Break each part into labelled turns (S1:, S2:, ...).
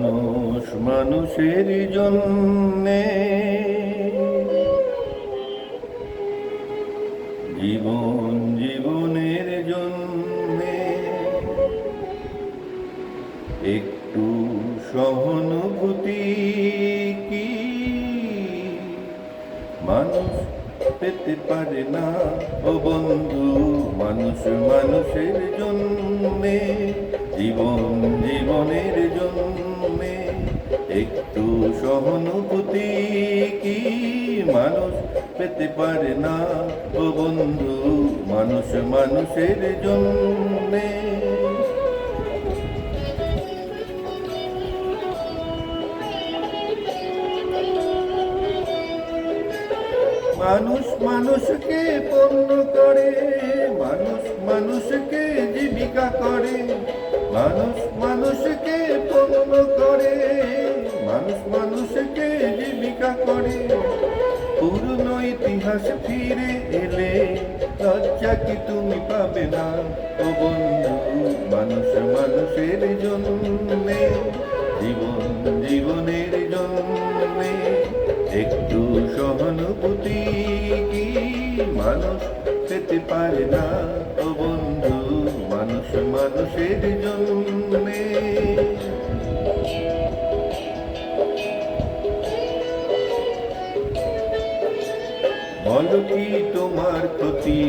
S1: মানুষ মানুষের জন্যে, জীবন জীবনের জন্যে, একটু সহানুভূতি কি মানুষ পেতে পারে না? ও বন্ধু, মানুষ মানুষের জন্যে, জীবন জীবনের জন্যে, একটু সহানুভূতি কি মানুষ পেতে পারে না? ও বন্ধু, মানুষ মানুষের জন্যে। মানুষ মানুষকে পণ্য করে, মানুষ মানুষকে জীবিকা করে, মানুষ মানুষকে পণ্য করে, মানুষ মানুষকে জীবিকা করে। পুরনো ইতিহাস ফিরে এলে লজ্জা কি তুমি পাবে না? ও বন্ধু, মানুষ মানুষের জন্যে, জীবন জীবনের জন্যে, একটু সহানুভূতি কি মানুষ পেতে পারে না? ও বন্ধু, মানুষ মানুষের জন্যে। বলো কি তোমার ক্ষতি?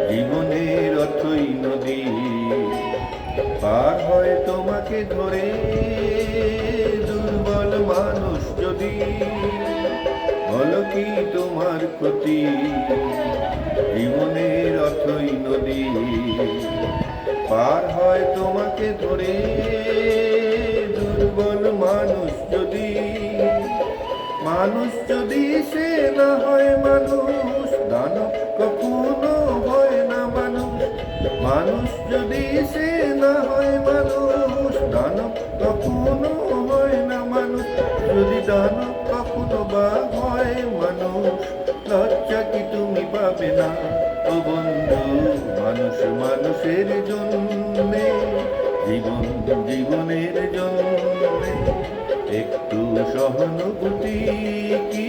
S1: জীবনের অথই নদী পার হয় তোমাকে ধরে দুর্বল মানুষ যদি। বলো কি তোমার ক্ষতি? জীবনের অথই নদী পার হয় তোমাকে ধরে দুর্বল মানুষ যদি। মানুষ যদি সে না হয় মানুষ, দানব কখনো হয় না মানুষ। মানুষ যদি সে না হয় মানুষ, দানব কখনো হয় না মানুষ। যদি দানব কখনো বা হয় মানুষ, লজ্জা কি তুমি পাবে না? ও বন্ধু, মানুষ মানুষের জন্যে, জীবন জীবনের জন্যে, একটু সহানুভূতি কি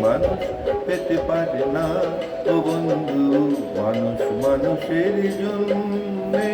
S1: মানুষ পেতে পারে না? ও বন্ধু, মানুষ মানুষের জন্যে।